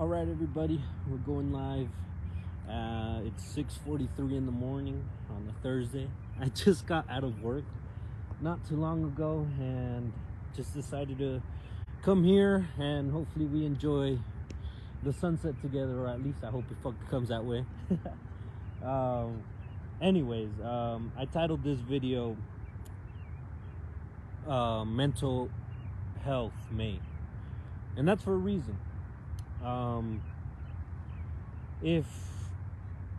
All right, everybody, we're going live. It's 6:43 in the morning on a Thursday. I just got out of work not too long ago and just decided to come here and hopefully we enjoy the sunset together, or at least I hope it fucking comes that way. um, I titled this video Mental Health May, and that's for a reason. If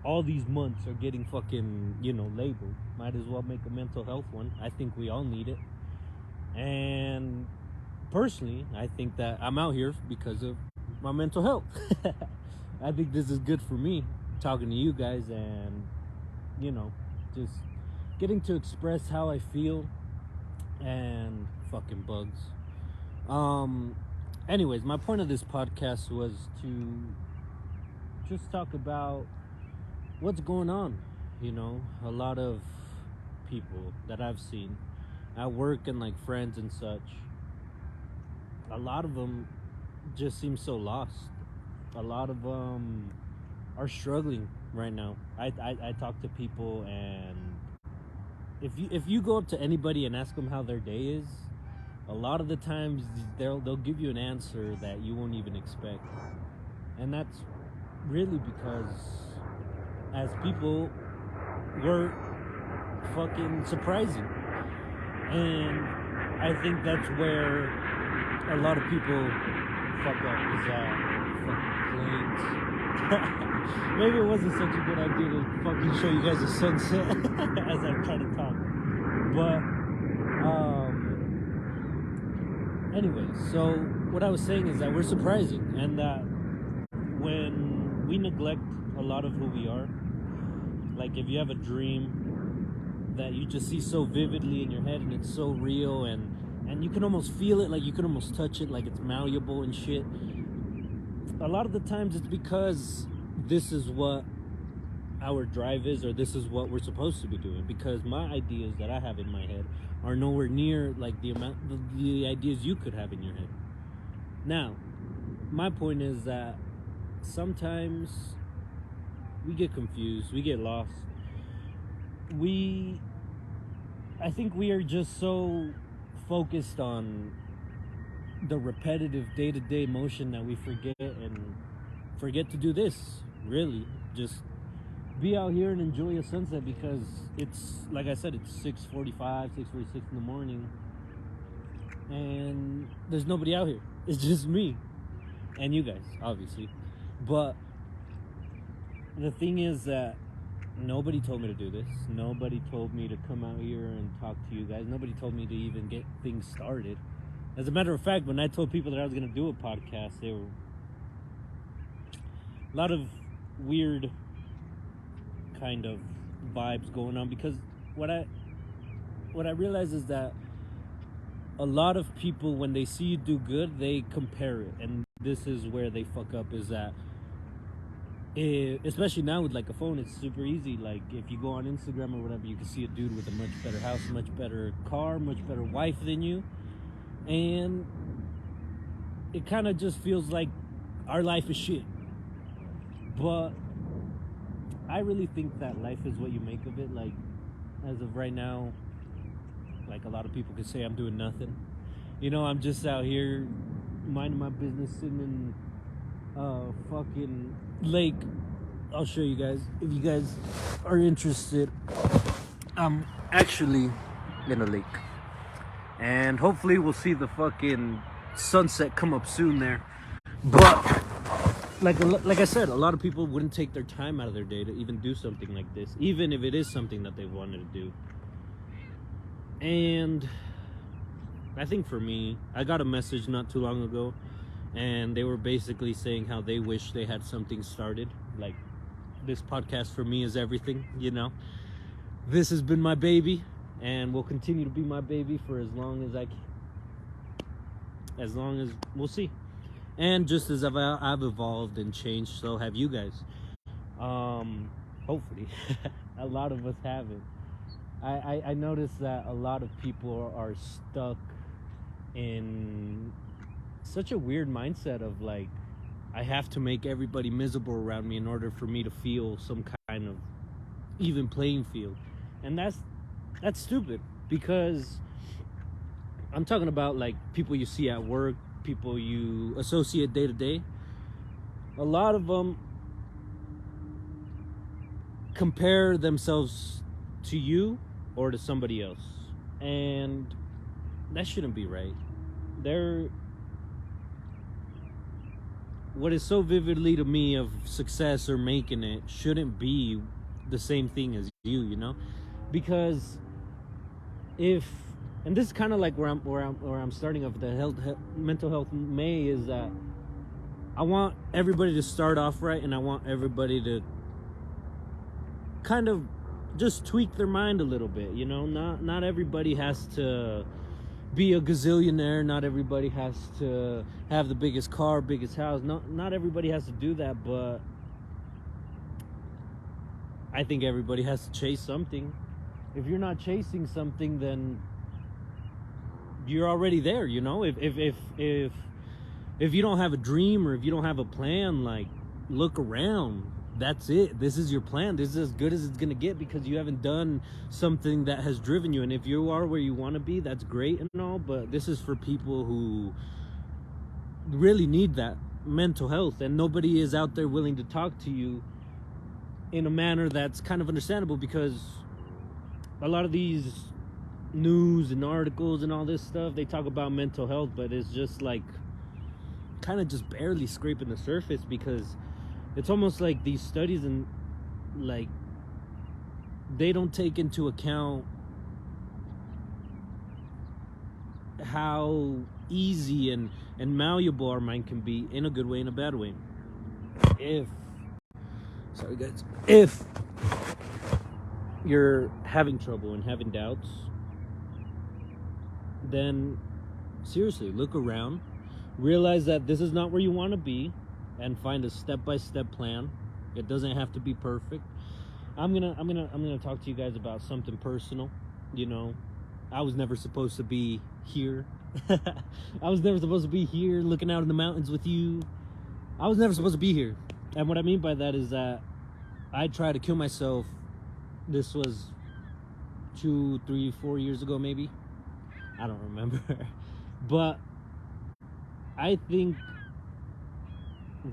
all these months are getting fucking, labeled, might as well make a mental health one. I think we all need it. And personally, I think that I'm out here because of my mental health. I think this is good for me, talking to you guys and, just getting to express how I feel and fucking bugs. My point of this podcast was to just talk about what's going on. A lot of people that I've seen at work and like friends and such, a lot of them just seem so lost. A lot of them are struggling right now. I talk to people, and if you go up to anybody and ask them how their day is, a lot of the times they'll give you an answer that you won't even expect. And that's really because as people, we're fucking surprising. And I think that's where a lot of people fuck up, is fucking planes. Maybe it wasn't such a good idea to fucking show you guys the sunset as I try to talk. But so what I was saying is that we're surprising, and that when we neglect a lot of who we are, like if you have a dream that you just see so vividly in your head and it's so real, and you can almost feel it, like you can almost touch it, like it's malleable and shit, a lot of the times it's because this is what our drive is, or this is what we're supposed to be doing, because my ideas that I have in my head are nowhere near like the ideas you could have in your head. Now, my point is that sometimes we get confused, we get lost. I think we are just so focused on the repetitive day-to-day motion that we forget to do this, really. Just be out here and enjoy a sunset, because it's, like I said, it's 6:45, 6:46 in the morning, and there's nobody out here. It's just me and you guys, obviously. But the thing is that nobody told me to do this. Nobody told me to come out here and talk to you guys. Nobody told me to even get things started. As a matter of fact, when I told people that I was going to do a podcast, there were a lot of weird kind of vibes going on, because what I realize is that a lot of people, when they see you do good, they compare it, and this is where they fuck up. Is that especially now with like a phone, it's super easy. Like if you go on Instagram or whatever, you can see a dude with a much better house, much better car, much better wife than you, and it kind of just feels like our life is shit. But I really think that life is what you make of it. Like, as of right now, like a lot of people could say I'm doing nothing. I'm just out here minding my business, sitting in a fucking lake. I'll show you guys if you guys are interested. I'm actually in a lake, and hopefully we'll see the fucking sunset come up soon there. But like I said, a lot of people wouldn't take their time out of their day to even do something like this, even if it is something that they wanted to do. And I think for me, I got a message not too long ago, and they were basically saying how they wish they had something started. Like, this podcast for me is everything, This has been my baby, and will continue to be my baby for as long as I can. As long as, we'll see. And just as I've evolved and changed, so have you guys. Hopefully. A lot of us haven't. I noticed that a lot of people are stuck in such a weird mindset of like I have to make everybody miserable around me in order for me to feel some kind of even playing field. And that's stupid, because I'm talking about like people you see at work, people you associate day to day. A lot of them compare themselves to you or to somebody else, and that shouldn't be right. They're What is so vividly to me of success or making it shouldn't be the same thing as you, because if, and this is kind of like where I'm starting off the mental health May, is that I want everybody to start off right, and I want everybody to kind of just tweak their mind a little bit. Not everybody has to be a gazillionaire. Not everybody has to have the biggest car, biggest house. Not everybody has to do that, but I think everybody has to chase something. If you're not chasing something, then you're already there. If you don't have a dream, or if you don't have a plan, like, look around. That's it. This is your plan. This is as good as it's gonna get, because you haven't done something that has driven you. And if you are where you want to be, that's great and all, but this is for people who really need that mental health, and nobody is out there willing to talk to you in a manner that's kind of understandable, because a lot of these news and articles and all this stuff, they talk about mental health, but it's just like kind of just barely scraping the surface, because it's almost like these studies, and like, they don't take into account how easy and malleable our mind can be, in a good way and a bad way. If you're having trouble and having doubts, then seriously, look around, realize that this is not where you want to be, and find a step-by-step plan. It doesn't have to be perfect. I'm gonna talk to you guys about something personal. I was never supposed to be here. I was never supposed to be here looking out in the mountains with you. I was never supposed to be here. And what I mean by that is that I tried to kill myself. This was 2, 3, 4 years ago, maybe. I don't remember. But I think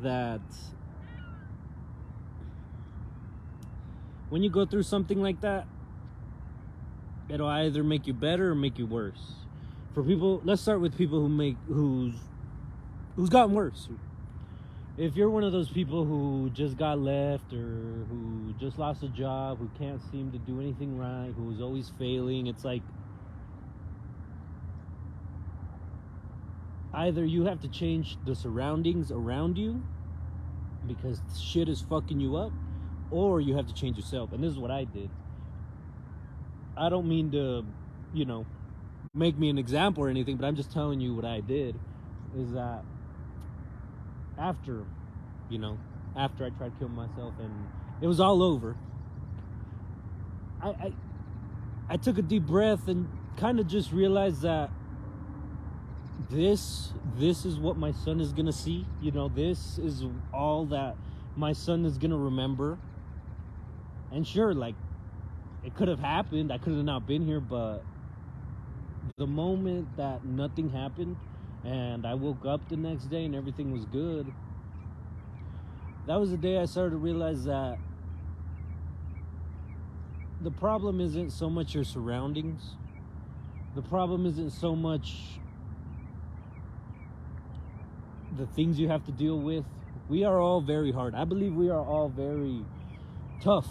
that when you go through something like that, it'll either make you better or make you worse. For people, let's start with people who's gotten worse. If you're one of those people who just got left, or who just lost a job, who can't seem to do anything right, who's always failing, it's like, either you have to change the surroundings around you, because shit is fucking you up, or you have to change yourself. And this is what I did. I don't mean to, make me an example or anything, but I'm just telling you what I did. Is that after I tried killing myself and it was all over, I took a deep breath and kind of just realized that this is what my son is gonna see. This is all that my son is gonna remember. And sure, like, it could have happened, I could have not been here, but the moment that nothing happened and I woke up the next day and everything was good, that was the day I started to realize that the problem isn't so much your surroundings. The problem isn't so much the things you have to deal with. We are all very hard. I believe we are all very tough.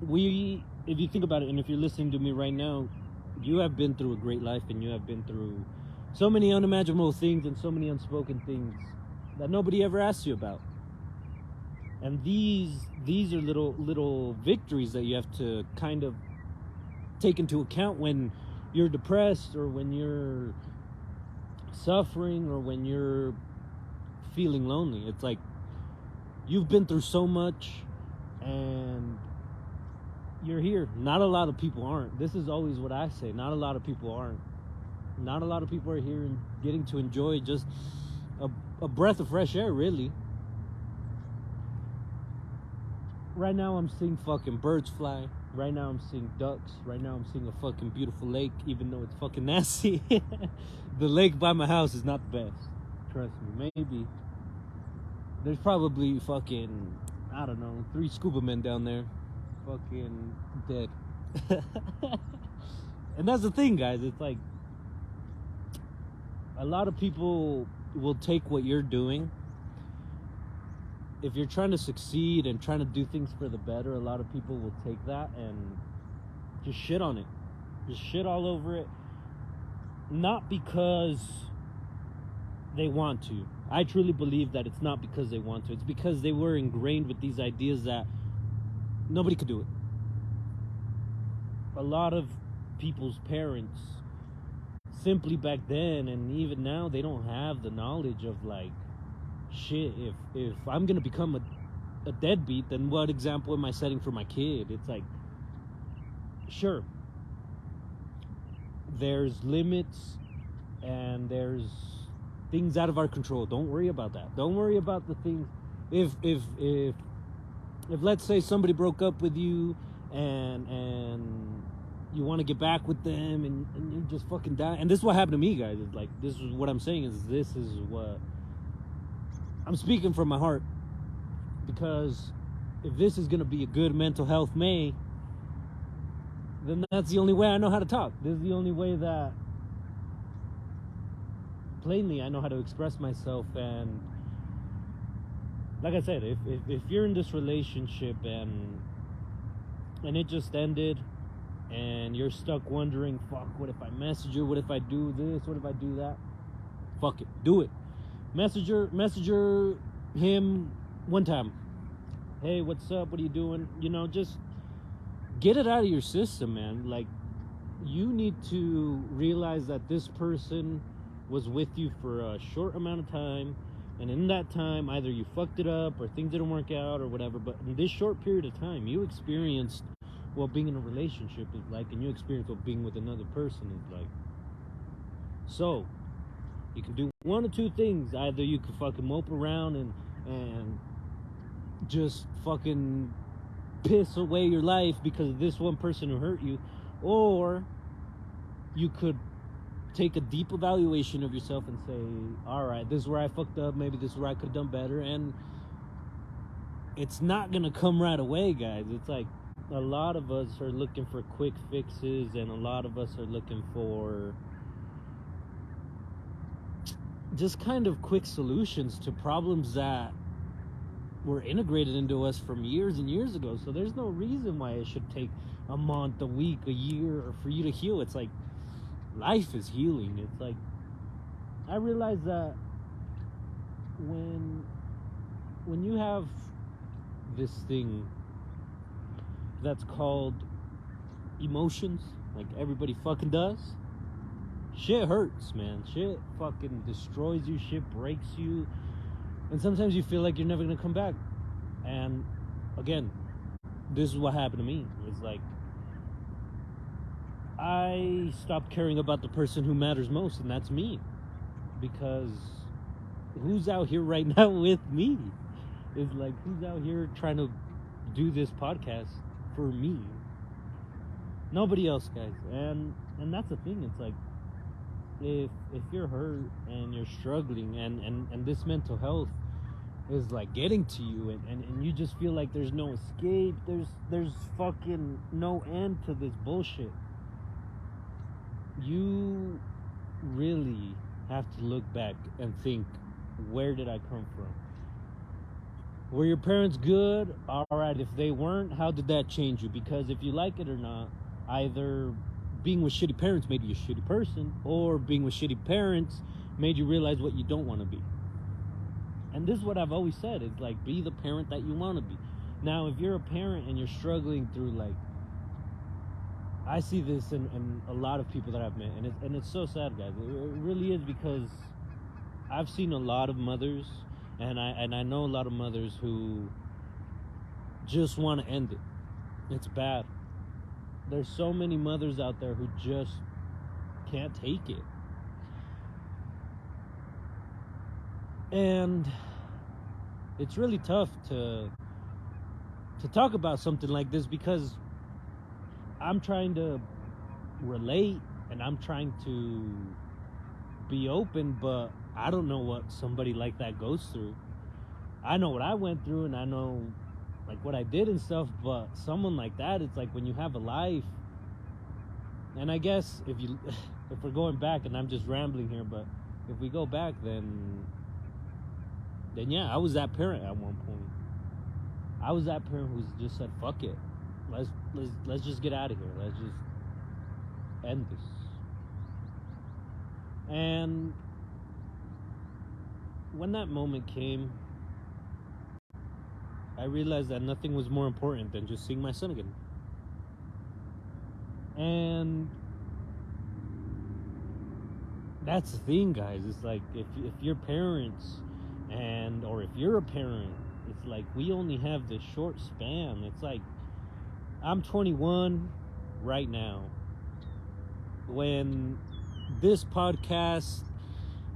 If you think about it, and if you're listening to me right now, you have been through a great life, and you have been through so many unimaginable things and so many unspoken things that nobody ever asks you about. And these are little victories that you have to kind of take into account when you're depressed, or when you're suffering, or when you're feeling lonely. It's like, you've been through so much and you're here. Not a lot of people aren't. This is always what I say. Not a lot of people aren't. Not a lot of people are here and getting to enjoy just a breath of fresh air, really. right now I'm seeing fucking birds fly. Right now I'm seeing ducks. Right now I'm seeing a fucking beautiful lake, even though it's fucking nasty. The lake by my house is not the best. Trust me. Maybe there's probably fucking, I don't know, 3 scuba men down there, fucking dead. And that's the thing, guys. It's like a lot of people will take what you're doing. If you're trying to succeed and trying to do things for the better, a lot of people will take that and just shit on it. Just shit all over it. Not because they want to. I truly believe that it's not because they want to. It's because they were ingrained with these ideas that nobody could do it. A lot of people's parents, simply back then and even now, they don't have the knowledge of like, shit, if I'm gonna become a deadbeat, then what example am I setting for my kid? It's like, sure, there's limits and there's things out of our control. Don't worry about that. Don't worry about the things. If let's say somebody broke up with you and you want to get back with them and you just fucking die. And this is what happened to me, guys. It's like, this is what I'm saying, is this is what I'm speaking from my heart. Because if this is going to be a good mental health May, then that's the only way I know how to talk. This is the only way that plainly I know how to express myself. And like I said, if you're in this relationship and it just ended and you're stuck wondering, fuck, what if I message her? What if I do this? What if I do that? Fuck it, do it. Message her, him one time. Hey, what's up? What are you doing? You know, just get it out of your system, man. Like, you need to realize that this person was with you for a short amount of time, and in that time, either you fucked it up or things didn't work out or whatever, but in this short period of time, you experienced what being in a relationship is like, and you experienced what being with another person is like. So, you can do one or two things. Either you can fucking mope around and just fucking piss away your life because of this one person who hurt you, or you could take a deep evaluation of yourself and say, all right, this is where I fucked up, maybe this is where I could have done better. And it's not gonna come right away, guys. It's like, a lot of us are looking for quick fixes, and a lot of us are looking for just kind of quick solutions to problems that were integrated into us from years and years ago. So there's no reason why it should take a month, a week, a year, or for you to heal. It's like, life is healing. It's like, I realize that when you have this thing that's called emotions, like everybody fucking does, shit hurts, man. Shit fucking destroys you. Shit breaks you. And sometimes you feel like you're never gonna come back. And again, this is what happened to me. It's like, I stopped caring about the person who matters most, and that's me. Because who's out here right now with me? It's like, who's out here trying to do this podcast for me? Nobody else, guys. And that's the thing. It's like, if you're hurt and you're struggling and this mental health is like getting to you and you just feel like there's no escape, there's fucking no end to this bullshit, you really have to look back and think, where did I come from? Were your parents good? Alright, if they weren't, how did that change you? Because if you like it or not, either being with shitty parents made you a shitty person, or being with shitty parents made you realize what you don't want to be. And this is what I've always said, is like, be the parent that you want to be. Now, if you're a parent and you're struggling through, like, I see this in a lot of people that I've met, and it's so sad, guys. It really is, because I've seen a lot of mothers, and I know a lot of mothers who just want to end it. It's bad. There's so many mothers out there who just can't take it. And it's really tough to to talk about something like this because I'm trying to relate and I'm trying to be open, but I don't know what somebody like that goes through. I know what I went through and I know like what I did and stuff, but someone like that, it's like when you have a life, and I guess if we're going back, and I'm just rambling here, but if we go back, then yeah, I was that parent at one point. I was that parent who's just said, "Fuck it, let's just get out of here. Let's just end this." And when that moment came, I realized that nothing was more important than just seeing my son again. And that's the thing, guys. It's like if you're parents, or if you're a parent, it's like we only have this short span. It's like I'm 21 right now. When this podcast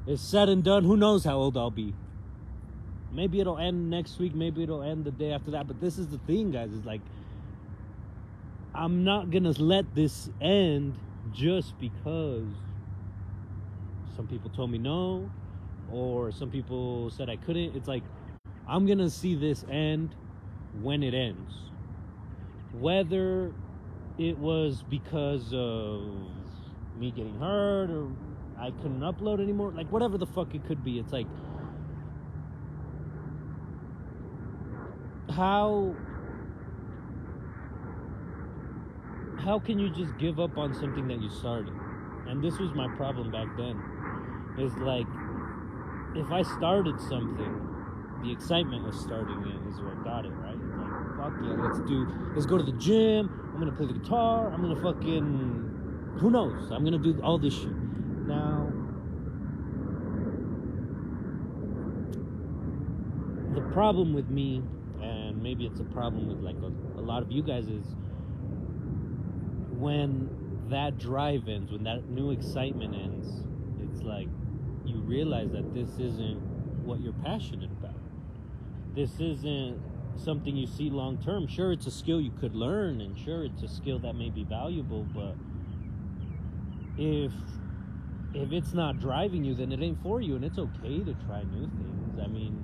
is said and done, who knows how old I'll be. Maybe it'll end next week, maybe it'll end the day after that. But this is the thing, guys. It's like I'm not gonna let this end just because some people told me no, or some people said I couldn't. It's like I'm gonna see this end when it ends. Whether it was because of me getting hurt or I couldn't upload anymore, like whatever the fuck it could be. It's like how can you just give up on something that you started? And this was my problem back then. Is like if I started something, the excitement was starting it is what got it, right? It's like, fuck yeah, let's go to the gym, I'm gonna play the guitar, I'm gonna fucking, who knows, I'm gonna do all this shit. Now, the problem with me, and maybe it's a problem with like a lot of you guys, is when that drive ends, when that new excitement ends, it's like you realize that this isn't what you're passionate about. This isn't something you see long term. Sure, it's a skill you could learn, and sure, it's a skill that may be valuable, but if it's not driving you, then it ain't for you, and it's okay to try new things. I mean,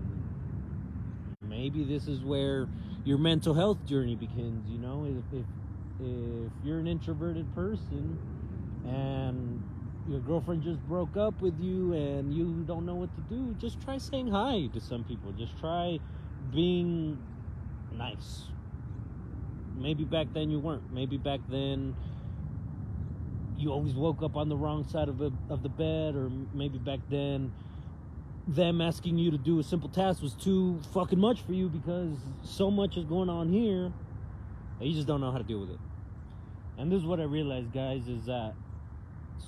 maybe this is where your mental health journey begins, you know? If you're an introverted person and your girlfriend just broke up with you and you don't know what to do, just try saying hi to some people. Just try being nice. Maybe back then you weren't. Maybe back then you always woke up on the wrong side of the bed, or maybe back then them asking you to do a simple task was too fucking much for you because so much is going on here that you just don't know how to deal with it. And this is what I realized, guys, is that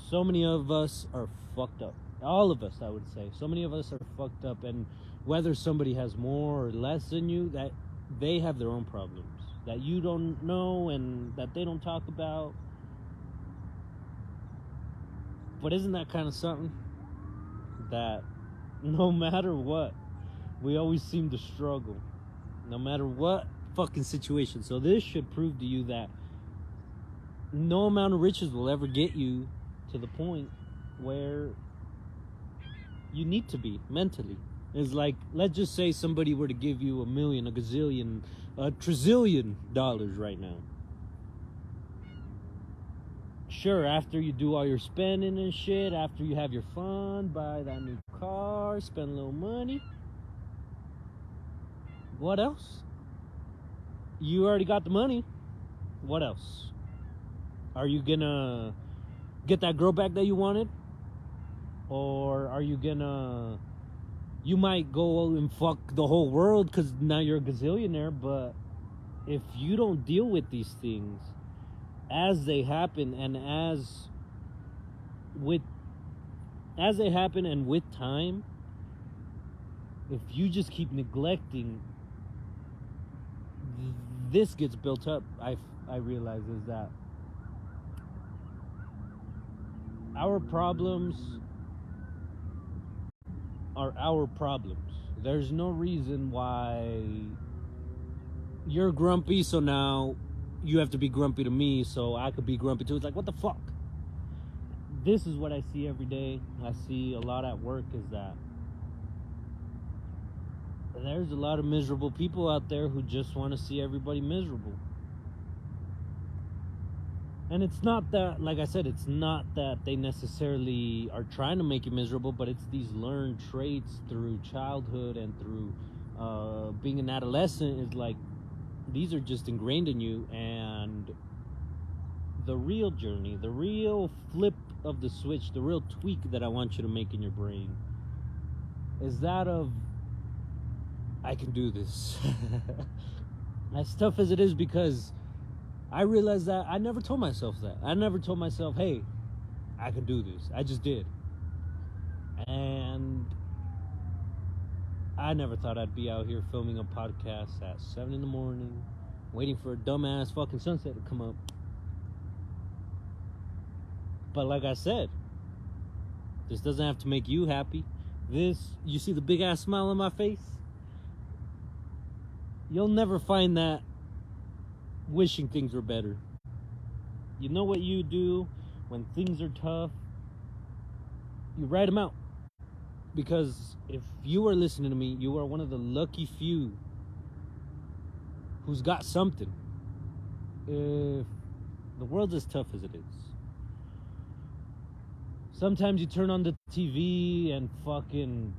so many of us are fucked up. All of us, I would say. So many of us are fucked up, and whether somebody has more or less than you, that they have their own problems that you don't know and that they don't talk about. But isn't that kind of something? That no matter what, we always seem to struggle. No matter what fucking situation. So this should prove to you that no amount of riches will ever get you to the point where you need to be mentally. It's like, let's just say somebody were to give you $1 million, a gazillion, a trillion dollars right now. Sure, after you do all your spending and shit, after you have your fun, buy that new car, spend a little money, what else? You already got the money. What else? Are you gonna get that girl back that you wanted? Or are you gonna... You might go and fuck the whole world because now you're a gazillionaire, but if you don't deal with these things as they happen, and as they happen and with time, if you just keep neglecting, this gets built up. I realize is that our problems are our problems. There's no reason why you're grumpy, so now you have to be grumpy to me so I could be grumpy too. It's like, what the fuck? This is what I see every day. I see a lot at work is that there's a lot of miserable people out there who just want to see everybody miserable. And it's not that, like I said, it's not that they necessarily are trying to make you miserable, but it's these learned traits through childhood and through being an adolescent. Is like, these are just ingrained in you. And the real journey, the real flip of the switch, the real tweak that I want you to make in your brain is that of, I can do this. As tough as it is, because I realized that I never told myself that. I never told myself, hey, I can do this. I just did. And I never thought I'd be out here filming a podcast at 7 in the morning, waiting for a dumbass fucking sunset to come up. But like I said, this doesn't have to make you happy. This, you see the big ass smile on my face? You'll never find that wishing things were better. You know what you do when things are tough? You write them out. Because if you are listening to me, you are one of the lucky few who's got something. If the world's as tough as it is, sometimes you turn on the TV and fucking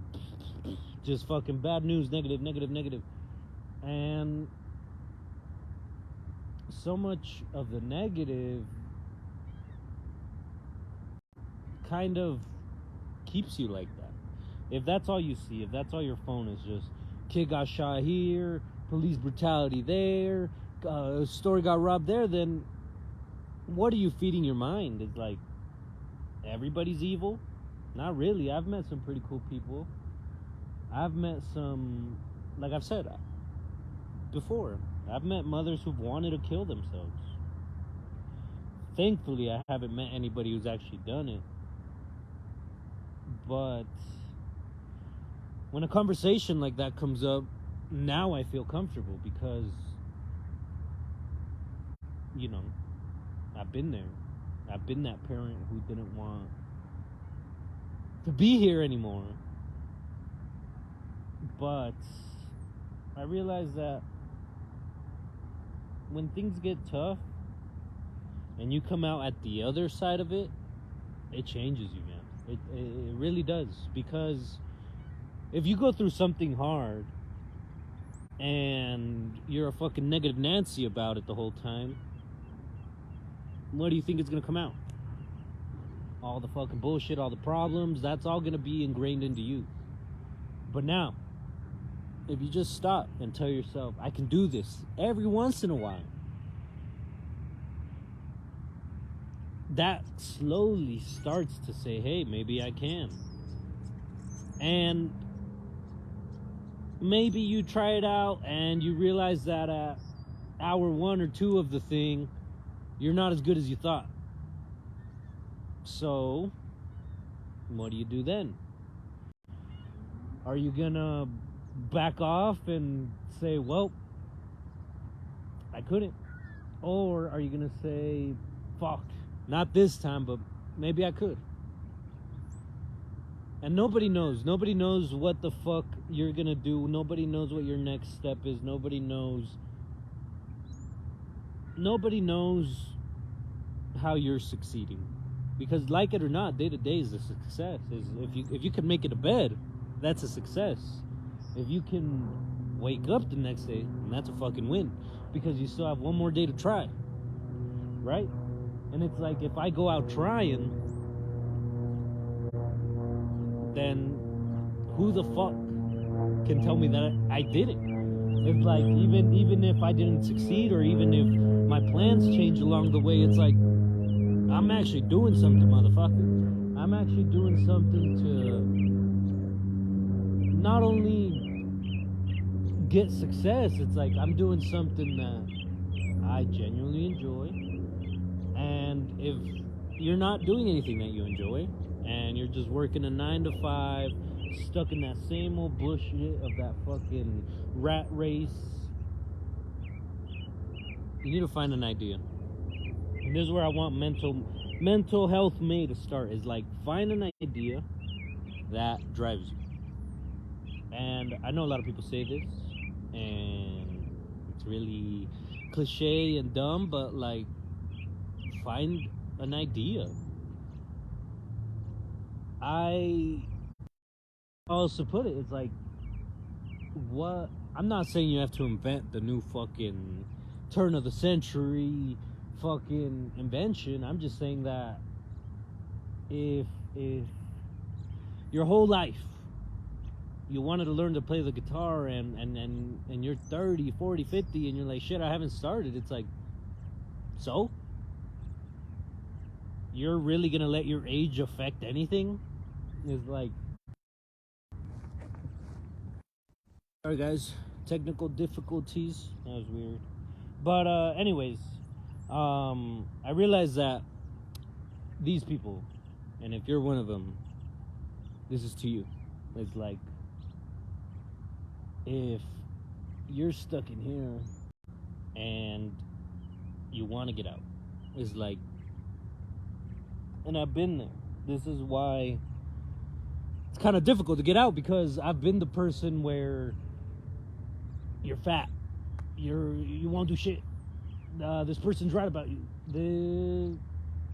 just fucking bad news, negative. And so much of the negative kind of keeps you like that. If that's all you see, if that's all your phone is just kid got shot here, police brutality there, story got robbed there, then what are you feeding your mind? It's like, everybody's evil? Not really. I've met some pretty cool people. I've met some, like I've said before, I've met mothers who've wanted to kill themselves. Thankfully, I haven't met anybody who's actually done it. But when a conversation like that comes up, now I feel comfortable because, you know, I've been there. I've been that parent who didn't want to be here anymore. But I realized that when things get tough and you come out at the other side of it, it changes you, man. It really does. Because if you go through something hard and you're a fucking negative Nancy about it the whole time, what do you think is going to come out? All the fucking bullshit, all the problems, that's all going to be ingrained into you. But now, if you just stop and tell yourself, I can do this every once in a while, that slowly starts to say, hey, maybe I can. And maybe you try it out and you realize that at hour 1 or 2 of the thing, you're not as good as you thought. So, what do you do then? Are you gonna back off and say, well, I couldn't? Or are you gonna say, fuck, not this time, but maybe I could? And nobody knows. Nobody knows what the fuck you're gonna do. Nobody knows what your next step is. Nobody knows how you're succeeding. Because like it or not, day to day is a success. If you can make it to bed, that's a success. If you can wake up the next day, that's a fucking win. Because you still have one more day to try. Right? And it's like, if I go out trying, then who the fuck can tell me that I did it? It's like, even if I didn't succeed, or even if my plans change along the way, it's like, I'm actually doing something, motherfucker. I'm actually doing something to not only get success, it's like I'm doing something that I genuinely enjoy. And if you're not doing anything that you enjoy, and you're just working a 9 to 5, stuck in that same old bullshit of that fucking rat race, You need to find an idea. And this is where I want mental health May to start, is like find an idea that drives you. And I know a lot of people say this, and it's really cliche and dumb, but like, find an idea. I also put it, it's like, what? I'm not saying you have to invent the new fucking turn of the century fucking invention. I'm just saying that if your whole life you wanted to learn to play the guitar and you're 30, 40, 50 and you're like, shit, I haven't started. It's like, so? You're really gonna let your age affect anything? It's like, sorry guys, technical difficulties. That was weird. But anyways, I realized that these people, and if you're one of them, this is to you. It's like, if you're stuck in here and you want to get out, it's like, and I've been there. This is why it's kind of difficult to get out, because I've been the person where you're fat, you won't do shit. This person's right about you.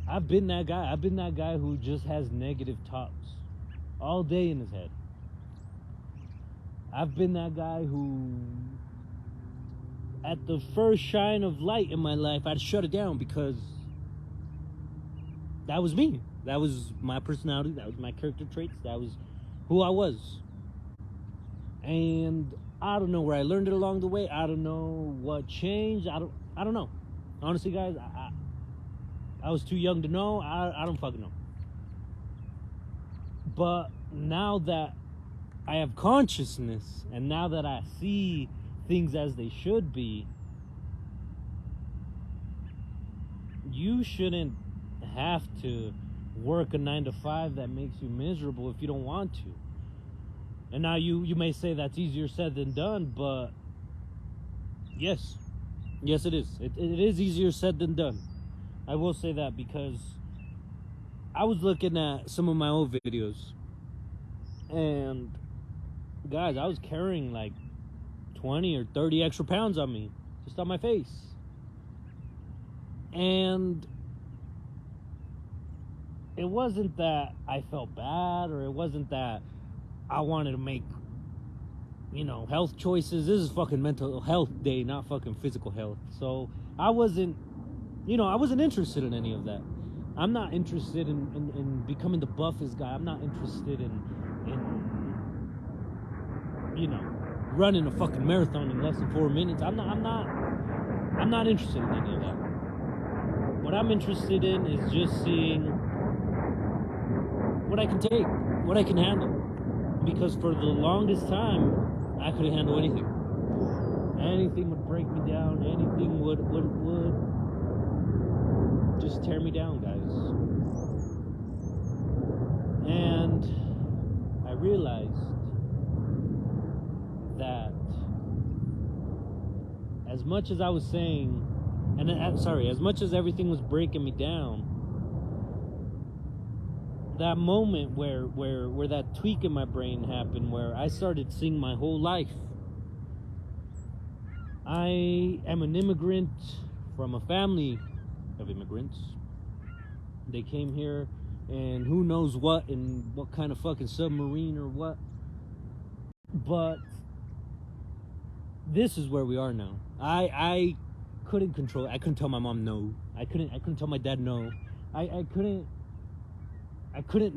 I've been that guy. I've been that guy who just has negative talks all day in his head. I've been that guy who, at the first shine of light in my life, I'd shut it down, because that was me. That was my personality. That was my character traits. That was who I was. And I don't know where I learned it along the way. I don't know what changed. I don't know. Honestly, guys, I was too young to know. I don't fucking know. But now that I have consciousness, and now that I see things as they should be, you shouldn't have to work a 9-to-5 that makes you miserable if you don't want to. And now you may say that's easier said than done, but yes it is. It is easier said than done. I will say that, because I was looking at some of my old videos, and guys, I was carrying like 20 or 30 extra pounds on me, just on my face. And it wasn't that I felt bad, or it wasn't that I wanted to make, health choices. This is fucking mental health day, not fucking physical health. So I wasn't interested in any of that. I'm not interested in becoming the buffest guy. I'm not interested in running a fucking marathon in less than 4 minutes. I'm not interested in any of that. What I'm interested in is just seeing what I can take, what I can handle. Because for the longest time, I couldn't handle anything. Anything would break me down. Anything would just tear me down, guys. And I realized that as much as I was saying, as much as everything was breaking me down, that moment where that tweak in my brain happened, where I started seeing my whole life. I am an immigrant from a family of immigrants. They came here, and who knows what, and what kind of fucking submarine or what. But this is where we are now. I couldn't control it. I couldn't tell my mom no. I couldn't tell my dad no. I couldn't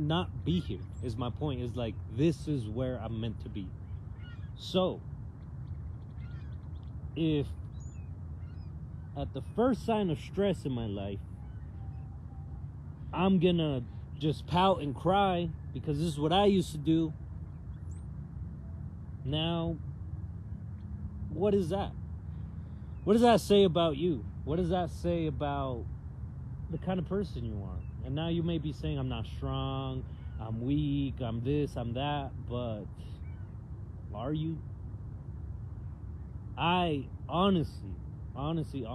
not be here, is my point. Is like, this is where I'm meant to be. So if at the first sign of stress in my life, I'm gonna just pout and cry, because this is what I used to do, now what is that? What does that say about you? What does that say about the kind of person you are? And now you may be saying, I'm not strong, I'm weak, I'm this, I'm that, but are you? I honestly honestly,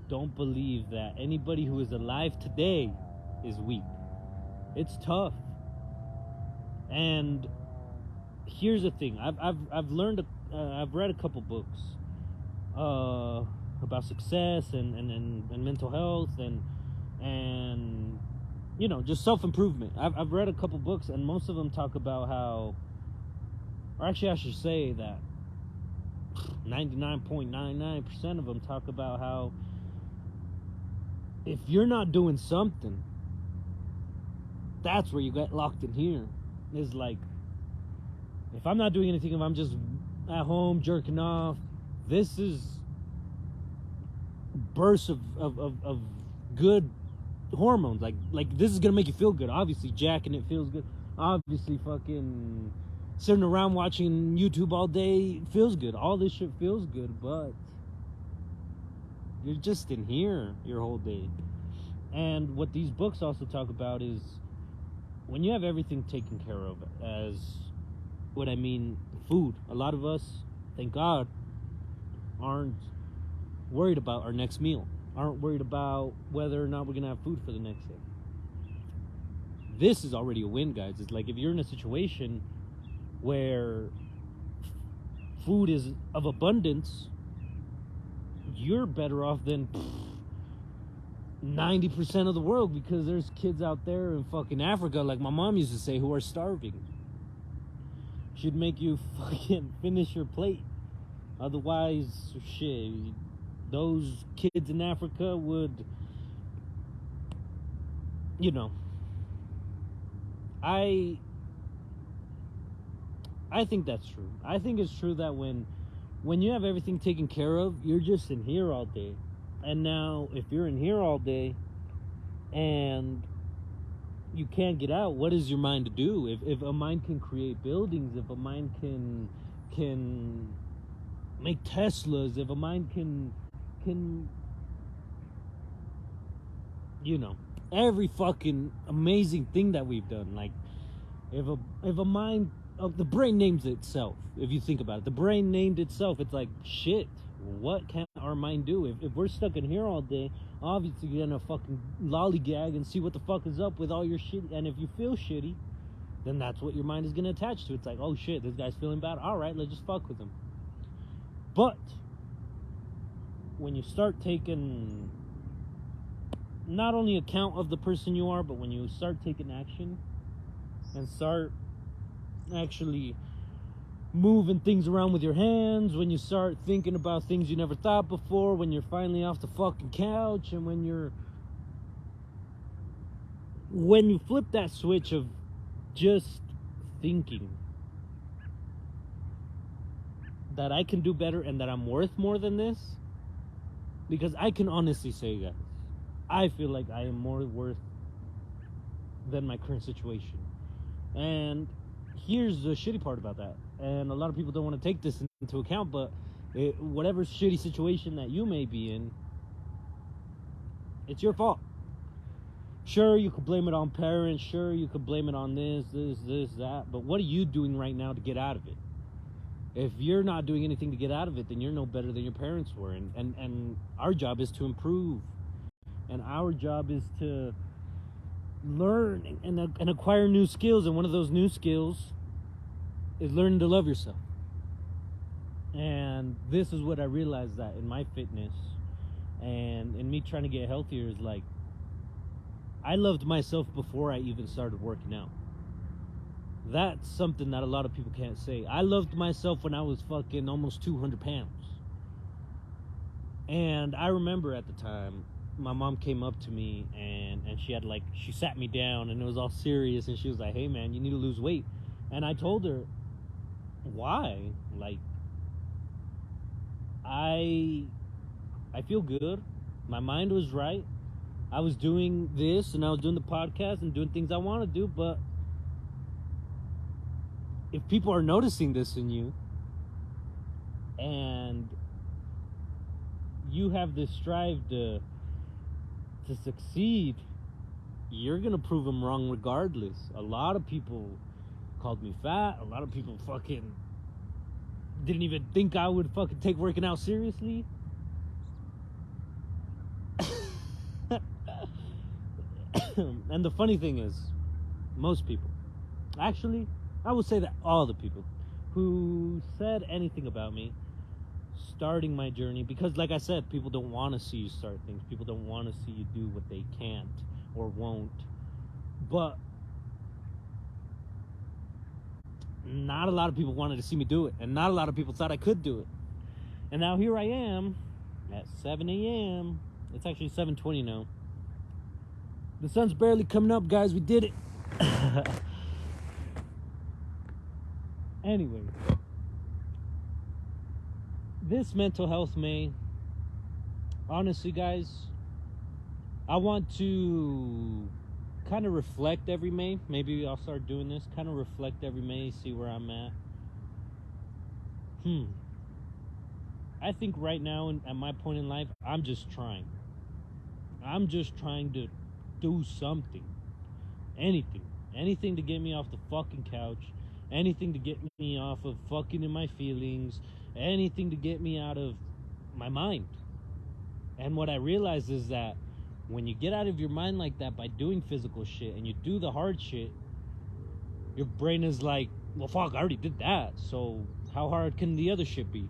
don't believe that anybody who is alive today is weak. It's tough. And here's the thing: I've learned, I've read a couple books about success and mental health and just self improvement. I've read a couple books, and most of them talk about how, or actually, I should say that 99.99% of them talk about how if you're not doing something, that's where you get locked in here. Is like, if I'm not doing anything, if I'm just at home jerking off, this is bursts of good hormones. Like this is gonna make you feel good. Obviously, jacking it feels good. Obviously, fucking sitting around watching YouTube all day feels good. All this shit feels good, but you're just in here your whole day. And what these books also talk about is when you have everything taken care of, as what I mean, food. A lot of us, thank God, aren't worried about our next meal, aren't worried about whether or not we're gonna have food for the next day. This is already a win, guys. It's like if you're in a situation where food is of abundance, you're better off than 90% of the world, because there's kids out there in fucking Africa, like my mom used to say, who are starving. Should make you fucking finish your plate. Otherwise, shit, those kids in Africa would, I think that's true. I think it's true that when you have everything taken care of, you're just in here all day. And now, if you're in here all day and you can't get out, what is your mind to do? If a mind can create buildings, if a mind can make Teslas, if a mind can every fucking amazing thing that we've done. Like if a mind of the brain names itself. If you think about it, the brain named itself. It's like, shit, what can our mind do? If we're stuck in here all day, obviously you're gonna fucking lollygag and see what the fuck is up with all your shit. And if you feel shitty, then that's what your mind is gonna attach to. It's like, oh shit, this guy's feeling bad, all right, let's just fuck with him. But when you start taking not only account of the person you are, but when you start taking action and start actually moving things around with your hands, when you start thinking about things you never thought before, when you're finally off the fucking couch, and when you flip that switch of just thinking that I can do better and that I'm worth more than this, because I can honestly say, guys, I feel like I am more worth than my current situation. And here's the shitty part about that, and a lot of people don't want to take this into account, but whatever shitty situation that you may be in, it's your fault. Sure, you could blame it on parents, sure, you could blame it on this, that, but what are you doing right now to get out of it? If you're not doing anything to get out of it, then you're no better than your parents were. And our job is to improve, and our job is to learn and acquire new skills, and one of those new skills is learning to love yourself. And this is what I realized, that in my fitness and in me trying to get healthier, is like, I loved myself before I even started working out. That's something that a lot of people can't say. I loved myself when I was fucking almost 200 pounds. And I remember at the time, my mom came up to me and she sat me down, and it was all serious, and she was like, hey man, you need to lose weight. And I told her, why? Like, I feel good. My mind was right. I was doing this, and I was doing the podcast and doing things I want to do, but if people are noticing this in you and you have this strive to succeed, you're gonna prove them wrong regardless. A lot of people called me fat. A lot of people fucking didn't even think I would fucking take working out seriously. And the funny thing is, most people, actually, I would say that all the people who said anything about me starting my journey, because like I said, people don't want to see you start things. People don't want to see you do what they can't or won't. But not a lot of people wanted to see me do it, and not a lot of people thought I could do it. And now here I am at 7 a.m. It's actually 7:20 now. The sun's barely coming up, guys. We did it. Anyway, this mental health May, honestly, guys, I want to kind of reflect every May. Maybe I'll start doing this. Kind of reflect every May, see where I'm at. I think right now, at my point in life, I'm just trying. I'm just trying to do something. Anything. Anything to get me off the fucking couch. Anything to get me off of fucking in my feelings. Anything to get me out of my mind. And what I realize is that when you get out of your mind like that by doing physical shit and you do the hard shit, your brain is like, well, fuck, I already did that. So how hard can the other shit be?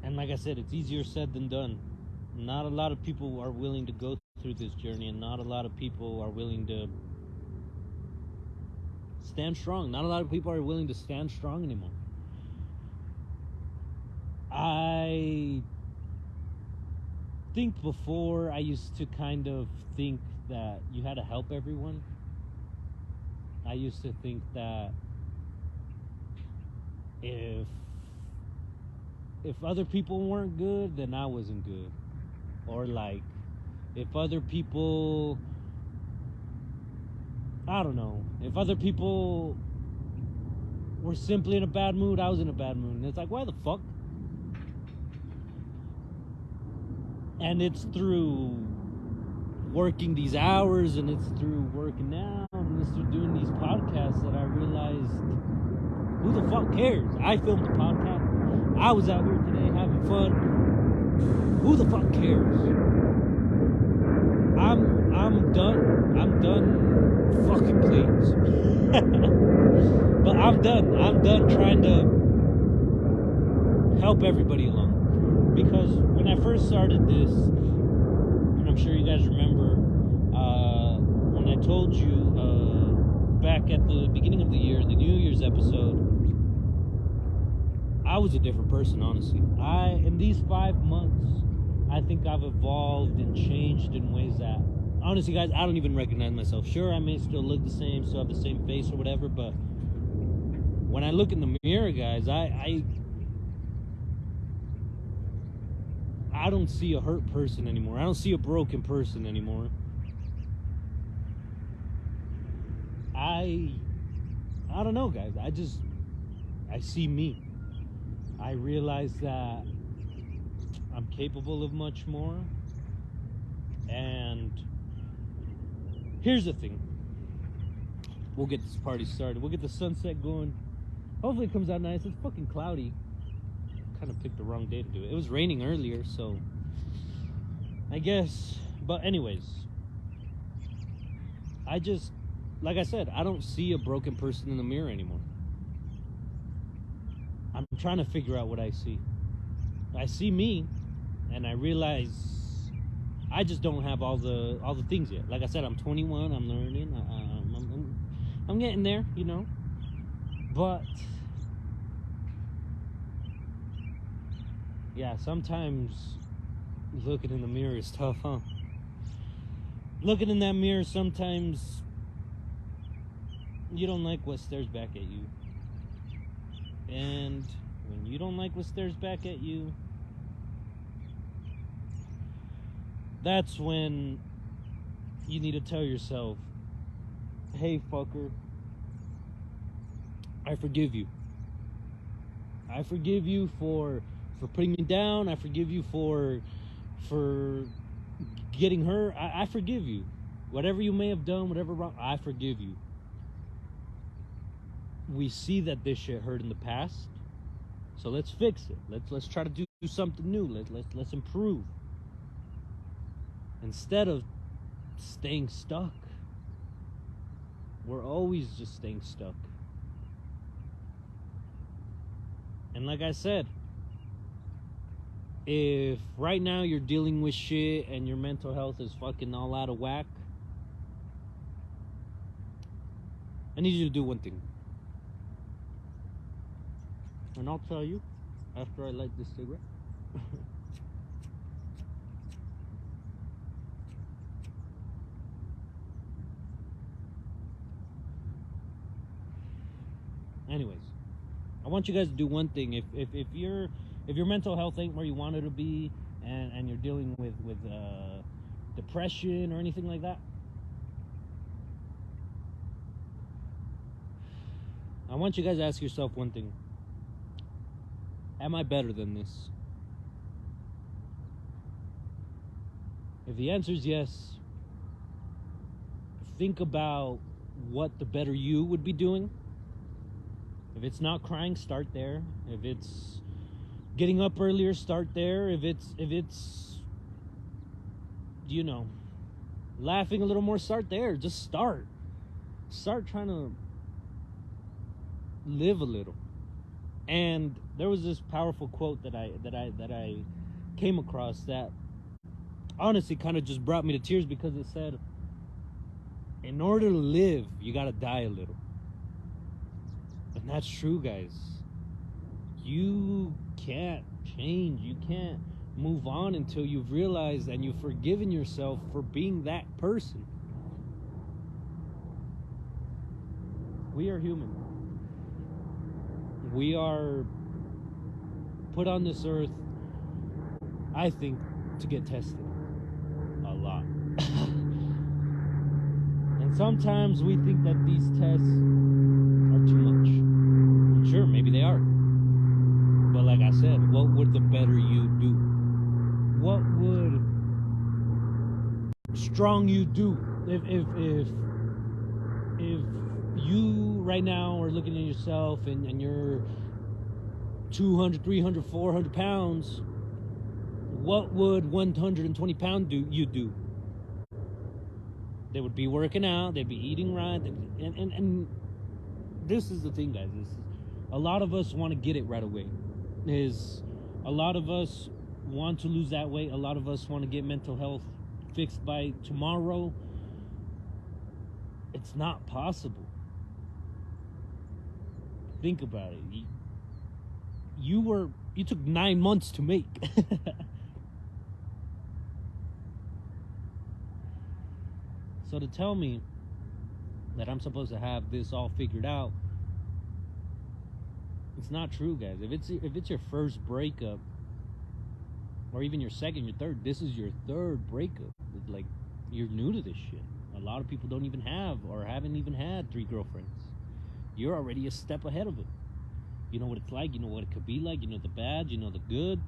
And like I said, it's easier said than done. Not a lot of people are willing to go through this journey, and not a lot of people are willing to stand strong. Not a lot of people are willing to stand strong anymore. I think before I used to kind of think that you had to help everyone. I used to think that if other people weren't good, then I wasn't good. Or like, if other people, I don't know, if other people were simply in a bad mood, I was in a bad mood. And it's like, why the fuck? And it's through working these hours, and it's through working out, and it's through doing these podcasts that I realized, who the fuck cares? I filmed a podcast. I was out here today having fun. Who the fuck cares? I'm done. I'm done fucking please. But I'm done trying to help everybody along. Because when I first started this, and I'm sure you guys remember, when I told you back at the beginning of the year, the New Year's episode, I was a different person, honestly. In these 5 months, I think I've evolved and changed in ways that, honestly, guys, I don't even recognize myself. Sure, I may still look the same, still have the same face or whatever, but when I look in the mirror, guys, I don't see a hurt person anymore. I don't see a broken person anymore. I don't know, guys. I see me. I realize that I'm capable of much more. And here's the thing. We'll get this party started. We'll get the sunset going. Hopefully it comes out nice. It's fucking cloudy. Kind of picked the wrong day to do it. It was raining earlier, so I guess. But anyways, like I said, I don't see a broken person in the mirror anymore. I'm trying to figure out what I see. I see me, and I realize I just don't have all the things yet. Like I said, I'm 21. I'm learning. I'm getting there, you know. But yeah, sometimes looking in the mirror is tough, huh? Looking in that mirror, sometimes you don't like what stares back at you. And when you don't like what stares back at you, that's when you need to tell yourself, hey, fucker, I forgive you. I forgive you for putting me down. I forgive you for getting hurt. I forgive you. Whatever you may have done, whatever wrong, I forgive you. we see that this shit hurt in the past, so let's fix it. Let's try to do something new. Let's improve. Instead of staying stuck. We're always just staying stuck. And like I said, if right now you're dealing with shit and your mental health is fucking all out of whack, I need you to do one thing. And I'll tell you after I light this cigarette. Anyways, I want you guys to do one thing. If your mental health ain't where you want it to be, and you're dealing with depression or anything like that, I want you guys to ask yourself one thing. Am I better than this? If the answer is yes, think about what the better you would be doing. If it's not crying, start there. If it's getting up earlier, start there. If it's you know, laughing a little more, start there. Just start. Start trying to live a little. And there was this powerful quote that I came across that honestly kind of just brought me to tears, because it said, in order to live, you gotta die a little. And that's true, guys. You can't change. You can't move on until you've realized and you've forgiven yourself for being that person. We are human. We are put on this earth, I think, to get tested a lot. And sometimes we think that these tests are too much. And sure, maybe they are. But like I said, what would the better you do? What would strong you do? If you right now are looking at yourself and you're 200, 300, 400 pounds, what would 120 pound you do? They would be working out, they'd be eating right, and this is the thing, guys. A lot of us want to get it right away. A lot of us want to lose that weight. A lot of us want to get mental health fixed by tomorrow. It's not possible. Think about it. You took 9 months to make. So to tell me that I'm supposed to have this all figured out, it's not true, guys. If it's your first breakup, or even your second, your third, this is your third breakup. Like, you're new to this shit. A lot of people don't even have or haven't even had 3 girlfriends. You're already a step ahead of it. You know what it's like. You know what it could be like. You know the bad. You know the good.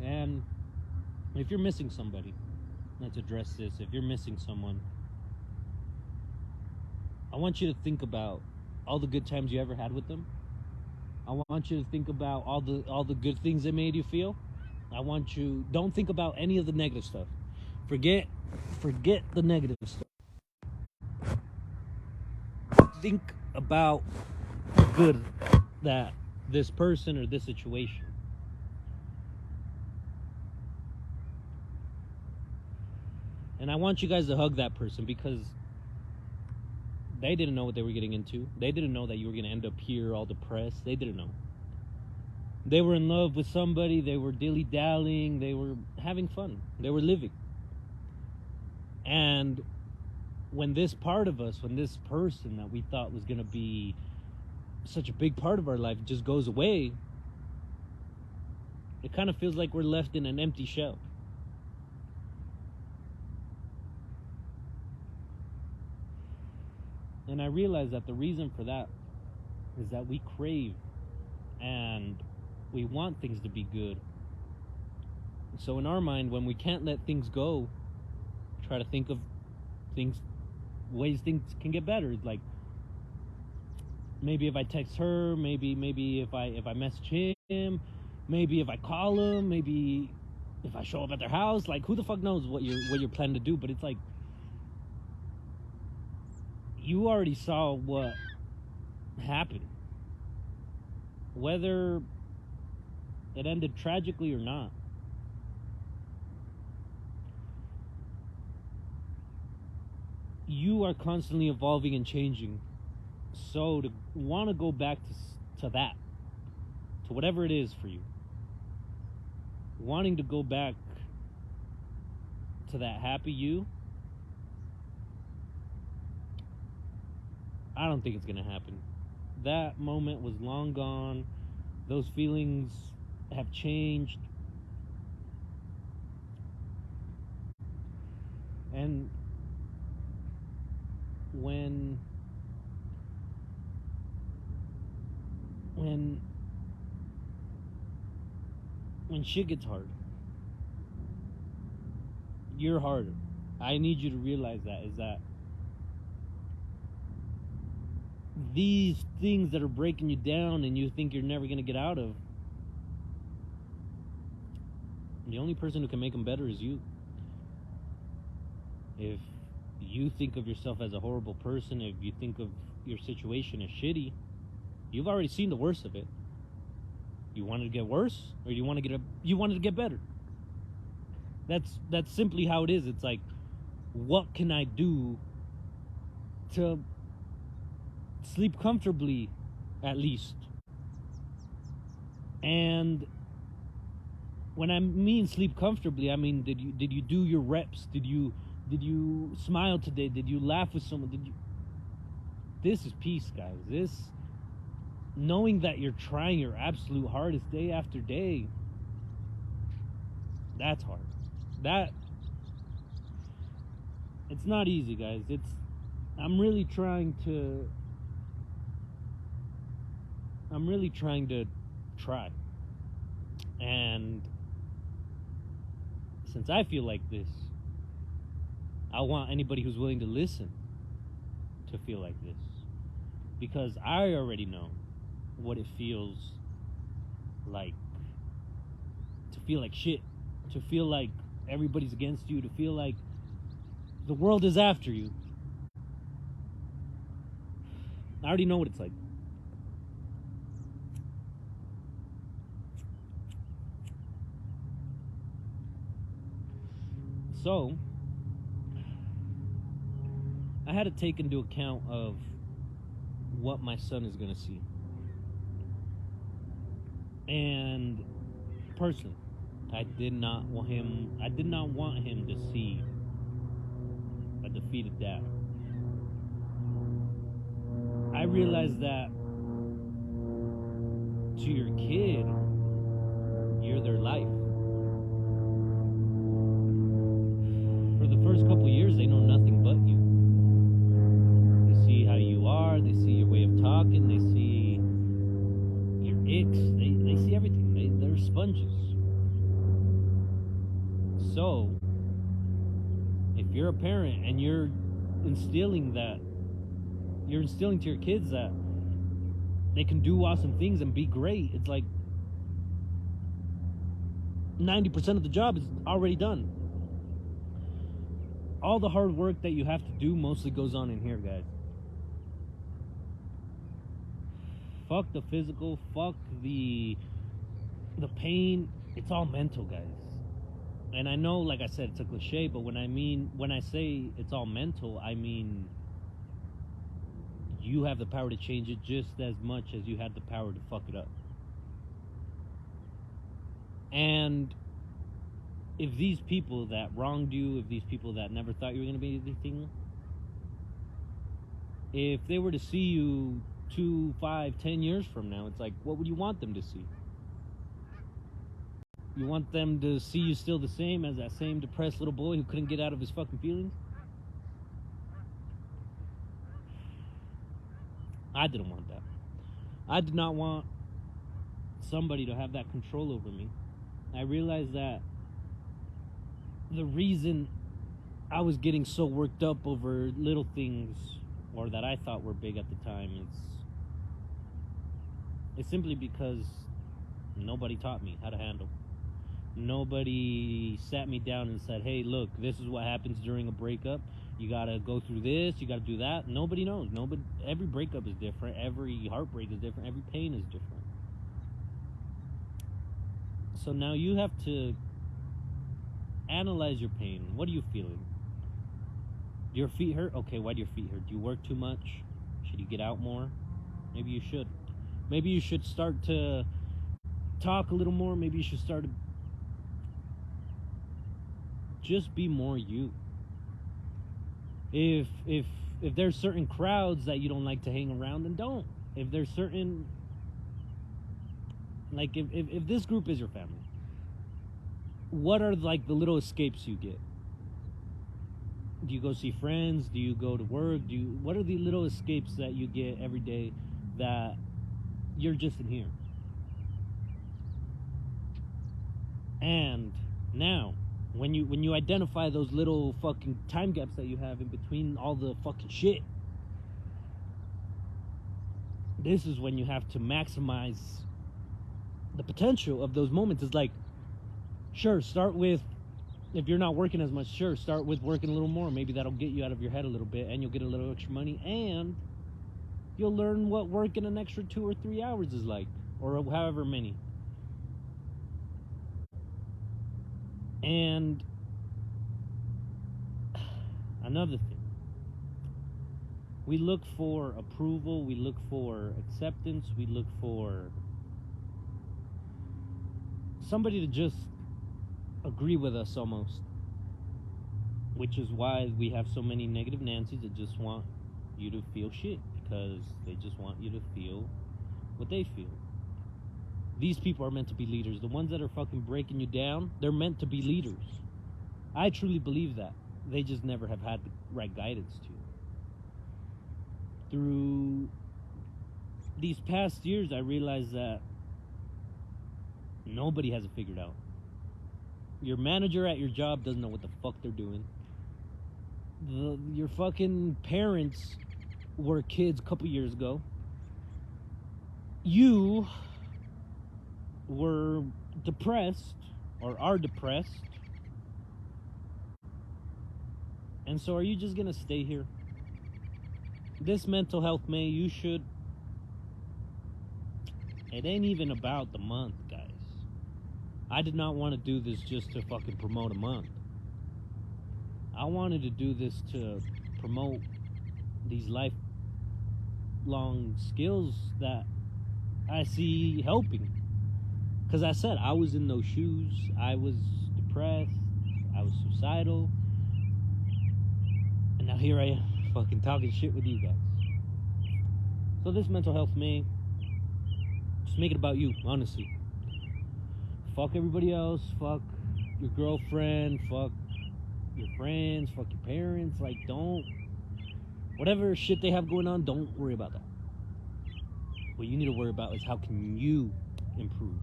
And if you're missing somebody, let's address this. If you're missing someone, I want you to think about all the good times you ever had with them. I want you to think about all the good things that made you feel. Don't think about any of the negative stuff. Forget the negative stuff. Think about the good that this person or this situation. And I want you guys to hug that person, because they didn't know what they were getting into. They didn't know that you were going to end up here all depressed. They didn't know. They were in love with somebody. They were dilly-dallying. They were having fun. They were living. And when this part of us, when this person that we thought was going to be such a big part of our life just goes away, it kind of feels like we're left in an empty shell. And I realize that the reason for that is that we crave and we want things to be good. So in our mind, when we can't let things go, try to think of things ways things can get better. It's like maybe if I text her, maybe if I message him, maybe if I call him, maybe if I show up at their house. Like, who the fuck knows what you're planning to do? But it's like, you already saw what happened, whether it ended tragically or not. You are constantly evolving and changing. So to want to go back to that, to whatever it is for you, wanting to go back to that happy you, I don't think it's going to happen. That moment was long gone. Those feelings have changed. And when shit gets hard, you're harder. I need you to realize that, is that these things that are breaking you down and you think you're never going to get out of, the only person who can make them better is you. If you think of yourself as a horrible person, if you think of your situation as shitty, you've already seen the worst of it. You wanted to get worse, or you wanted to get better. That's simply how it is. It's like, what can I do to sleep comfortably, at least? And when I mean sleep comfortably, I mean, did you do your reps? Did you smile today? Did you laugh with someone? This is peace, guys. This, knowing that you're trying your absolute hardest day after day, that's hard. It's not easy, guys. I'm really trying to try. And since I feel like this, I want anybody who's willing to listen to feel like this, because I already know what it feels like to feel like shit, to feel like everybody's against you, to feel like the world is after you. I already know what it's like. So I had to take into account of what my son is going to see. And personally, I did not want him to see a defeated dad. I realized that to your kid, you're their life. For the first couple years, they know nothing but you. They see how you are, they see your way of talking, they see your icks, they see everything. They're sponges. So, if you're a parent and you're instilling to your kids that they can do awesome things and be great, it's like 90% of the job is already done. All the hard work that you have to do mostly goes on in here, guys. Fuck the physical, fuck the pain. It's all mental, guys. And I know, like I said, it's a cliche, but when I say it's all mental, I mean you have the power to change it just as much as you had the power to fuck it up. And if these people that wronged you, if these people that never thought you were going to be anything, if they were to see you 2, 5, 10 years from now, it's like, what would you want them to see? You want them to see you still the same as that same depressed little boy who couldn't get out of his fucking feelings? I didn't want that. I did not want somebody to have that control over me. I realized that the reason I was getting so worked up over little things, or that I thought were big at the time. It's simply because nobody taught me how to handle. Nobody sat me down and said, hey, look, this is what happens during a breakup. You gotta go through this, you gotta do that. Nobody knows. Every breakup is different, every heartbreak is different, every pain is different. So now you have to analyze your pain. What are you feeling? Do your feet hurt? Okay, why do your feet hurt? Do you work too much? Should you get out more? Maybe you should. Maybe you should start to talk a little more. Maybe you should start to just be more you. If there's certain crowds that you don't like to hang around, then don't. If there's certain, like, if this group is your family, what are like the little escapes you get? Do you go see friends? Do you go to work? What are the little escapes that you get every day that you're just in here? And now, when you identify those little fucking time gaps that you have in between all the fucking shit, this is when you have to maximize the potential of those moments. It's like, sure, start with, if you're not working as much, sure, start with working a little more. Maybe that'll get you out of your head a little bit, and you'll get a little extra money, and you'll learn what working an extra 2 or 3 hours is like, or however many. And another thing, we look for approval, we look for acceptance, we look for somebody to just agree with us almost, which is why we have so many negative Nancy's that just want you to feel shit, because they just want you to feel what they feel. These people are meant to be leaders. The ones that are fucking breaking you down, they're meant to be leaders. I truly believe that. They just never have had the right guidance to. Through these past years, I realized that nobody has it figured out. Your manager at your job doesn't know what the fuck they're doing. Your fucking parents were kids a couple years ago. You were depressed, or are depressed. And so are you just gonna stay here? This mental health May, you should... It ain't even about the month, guys. I did not want to do this just to fucking promote a month. I wanted to do this to promote these lifelong skills that I see helping. Because I said, I was in those shoes. I was depressed. I was suicidal. And now here I am, fucking talking shit with you guys. So this mental health May, just make it about you, honestly. Fuck everybody else. Fuck your girlfriend. Fuck your friends. Fuck your parents. Like, don't... Whatever shit they have going on, don't worry about that. What you need to worry about is how can you improve.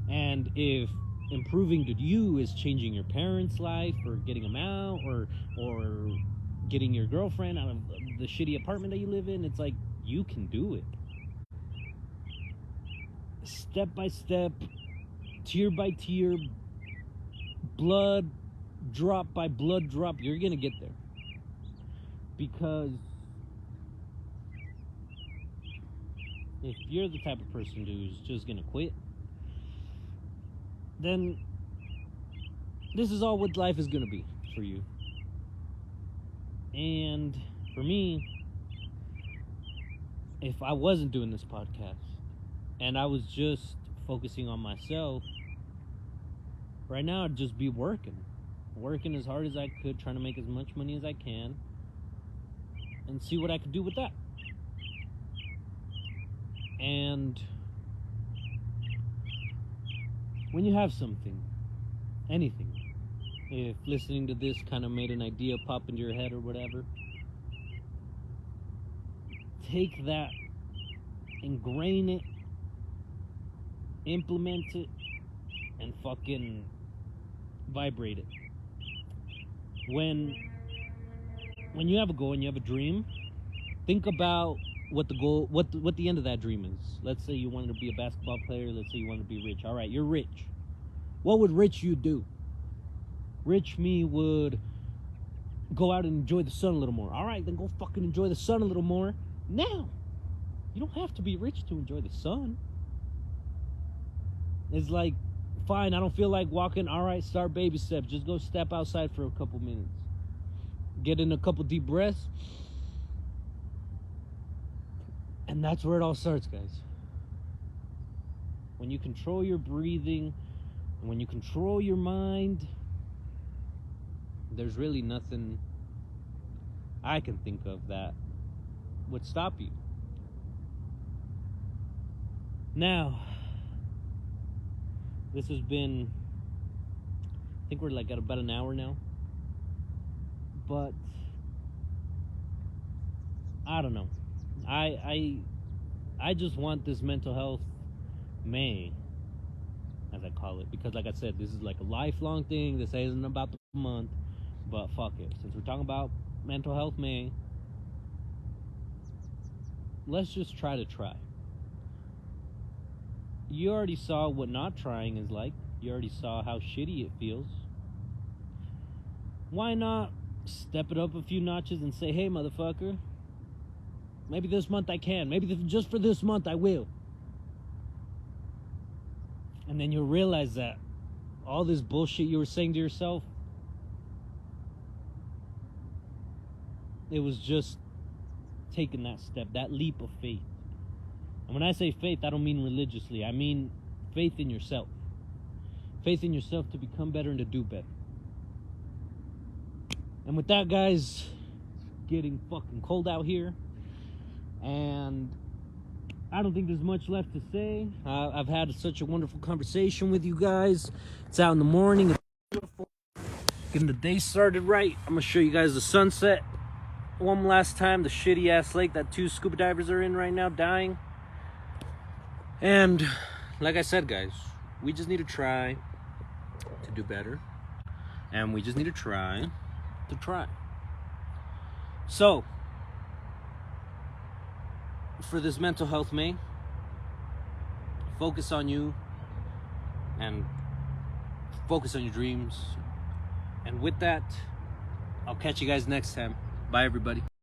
And if improving to you is changing your parents' life, or getting them out, or getting your girlfriend out of the shitty apartment that you live in, it's like, you can do it. Step by step, tear by tear, blood drop by blood drop, you're gonna get there. Because if you're the type of person who's just gonna quit, then this is all what life is gonna be for you. And for me, if I wasn't doing this podcast and I was just focusing on myself, right now I'd just be working as hard as I could, trying to make as much money as I can and see what I could do with that. And when you have something, anything, if listening to this kind of made an idea pop into your head or whatever, take that, ingrain it, implement it, and fucking vibrate it. when you have a goal and you have a dream, think about what the goal, what the end of that dream is. Let's say you wanted to be a basketball player. Let's say you wanted to be rich. All right, you're rich. What would rich you do? Rich me would go out and enjoy the sun a little more. All right, then go fucking enjoy the sun a little more. Now, you don't have to be rich to enjoy the sun. It's like, fine, I don't feel like walking. All right, start baby steps. Just go step outside for a couple minutes. Get in a couple deep breaths. And that's where it all starts, guys. When you control your breathing, and when you control your mind, there's really nothing I can think of that would stop you. Now, this has been, I think we're like at about an hour now. But I don't know. I just want this mental health May, as I call it, because like I said, this is like a lifelong thing. This isn't about the month, but fuck it. Since we're talking about mental health May, let's just try to try. You already saw what not trying is like. You already saw how shitty it feels. Why not step it up a few notches and say, hey, motherfucker, maybe this month I can. Maybe just for this month I will. And then you'll realize that all this bullshit you were saying to yourself, it was just taking that step, that leap of faith. And when I say faith, I don't mean religiously. I mean faith in yourself. Faith in yourself to become better and to do better. And with that, guys, it's getting fucking cold out here. And I don't think there's much left to say. I've had such a wonderful conversation with you guys. It's out in the morning. It's beautiful. Getting the day started right. I'm going to show you guys the sunset one last time. The shitty-ass lake that 2 scuba divers are in right now, dying. And like I said, guys, we just need to try to do better. And we just need to try to try. So, for this mental health May, focus on you and focus on your dreams. And with that, I'll catch you guys next time. Bye, everybody.